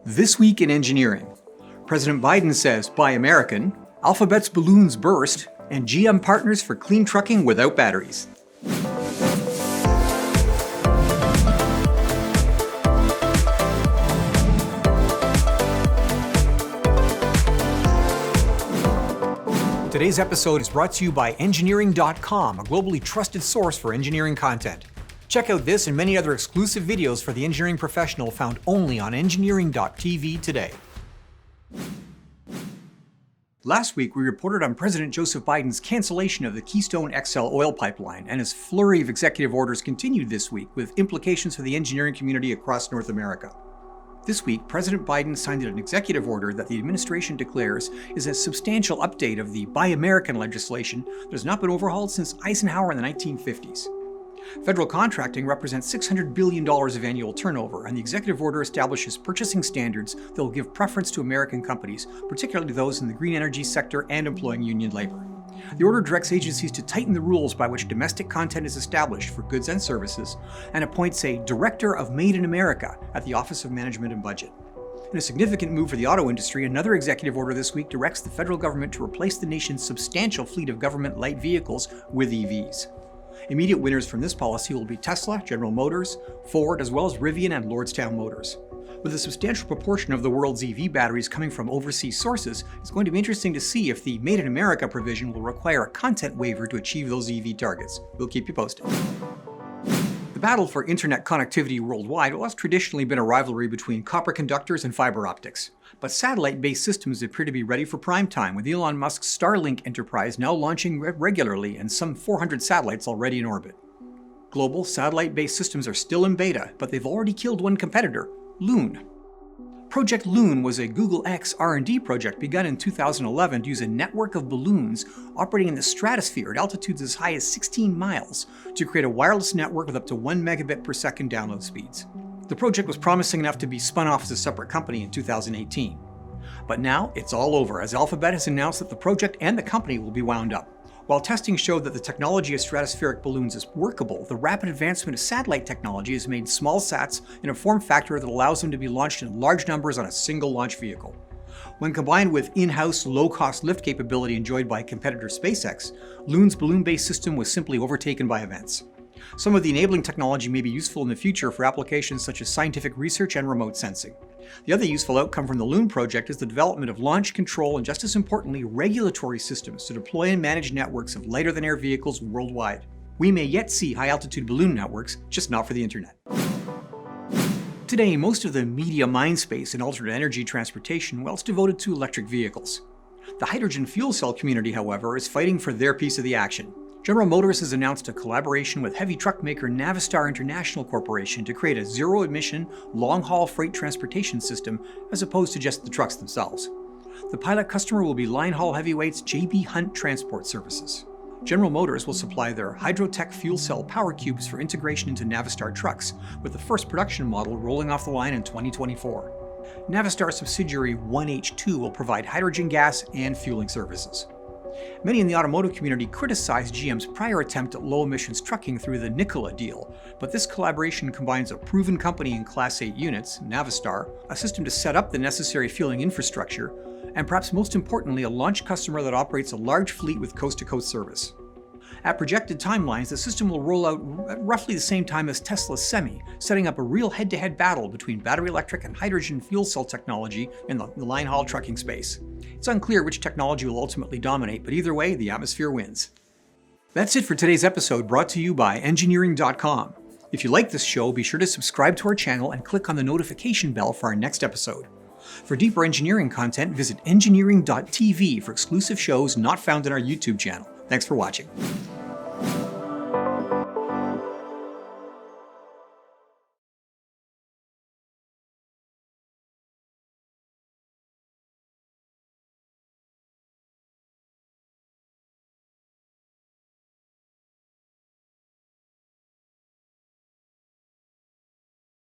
This week in engineering, President Biden says buy American, Alphabet's balloons burst, and GM partners for clean trucking without batteries. Today's episode is brought to you by Engineering.com, a globally trusted source for engineering content. Check out this and many other exclusive videos for the engineering professional found only on Engineering.tv today. Last week, we reported on President Joseph Biden's cancellation of the Keystone XL oil pipeline, and his flurry of executive orders continued this week with implications for the engineering community across North America. This week, President Biden signed an executive order that the administration declares is a substantial update of the Buy American legislation that has not been overhauled since Eisenhower in the 1950s. Federal contracting represents $600 billion of annual turnover, and the executive order establishes purchasing standards that will give preference to American companies, particularly those in the green energy sector and employing union labor. The order directs agencies to tighten the rules by which domestic content is established for goods and services, and appoints a Director of Made in America at the Office of Management and Budget. In a significant move for the auto industry, another executive order this week directs the federal government to replace the nation's substantial fleet of government light vehicles with EVs. Immediate winners from this policy will be Tesla, General Motors, Ford, as well as Rivian and Lordstown Motors. With a substantial proportion of the world's EV batteries coming from overseas sources, it's going to be interesting to see if the Made in America provision will require a content waiver to achieve those EV targets. We'll keep you posted. The battle for internet connectivity worldwide has traditionally been a rivalry between copper conductors and fiber optics. But satellite-based systems appear to be ready for prime time, with Elon Musk's Starlink enterprise now launching regularly and some 400 satellites already in orbit. Global satellite-based systems are still in beta, but they've already killed one competitor, Loon. Project Loon was a Google X R&D project begun in 2011 to use a network of balloons operating in the stratosphere at altitudes as high as 16 miles to create a wireless network with up to 1 megabit per second download speeds. The project was promising enough to be spun off as a separate company in 2018. But now it's all over, as Alphabet has announced that the project and the company will be wound up. While testing showed that the technology of stratospheric balloons is workable, the rapid advancement of satellite technology has made small sats in a form factor that allows them to be launched in large numbers on a single launch vehicle. When combined with in-house low-cost lift capability enjoyed by competitor SpaceX, Loon's balloon-based system was simply overtaken by events. Some of the enabling technology may be useful in the future for applications such as scientific research and remote sensing. The other useful outcome from the Loon project is the development of launch control and, just as importantly, regulatory systems to deploy and manage networks of lighter-than-air vehicles worldwide. We may yet see high-altitude balloon networks, just not for the internet. Today, most of the media mind space in alternate energy transportation, well, it's devoted to electric vehicles. The hydrogen fuel cell community, however, is fighting for their piece of the action. General Motors has announced a collaboration with heavy truck maker Navistar International Corporation to create a zero-emission, long-haul freight transportation system as opposed to just the trucks themselves. The pilot customer will be line-haul heavyweights J.B. Hunt Transport Services. General Motors will supply their Hydrotec fuel cell power cubes for integration into Navistar trucks, with the first production model rolling off the line in 2024. Navistar subsidiary 1H2 will provide hydrogen gas and fueling services. Many in the automotive community criticized GM's prior attempt at low-emissions trucking through the Nikola deal, but this collaboration combines a proven company in Class 8 units, Navistar, a system to set up the necessary fueling infrastructure, and perhaps most importantly, a launch customer that operates a large fleet with coast-to-coast service. At projected timelines, the system will roll out at roughly the same time as Tesla's Semi, setting up a real head-to-head battle between battery electric and hydrogen fuel cell technology in the line-haul trucking space. It's unclear which technology will ultimately dominate, but either way, the atmosphere wins. That's it for today's episode, brought to you by Engineering.com. If you like this show, be sure to subscribe to our channel and click on the notification bell for our next episode. For deeper engineering content, visit Engineering.tv for exclusive shows not found in our YouTube channel. Thanks for watching.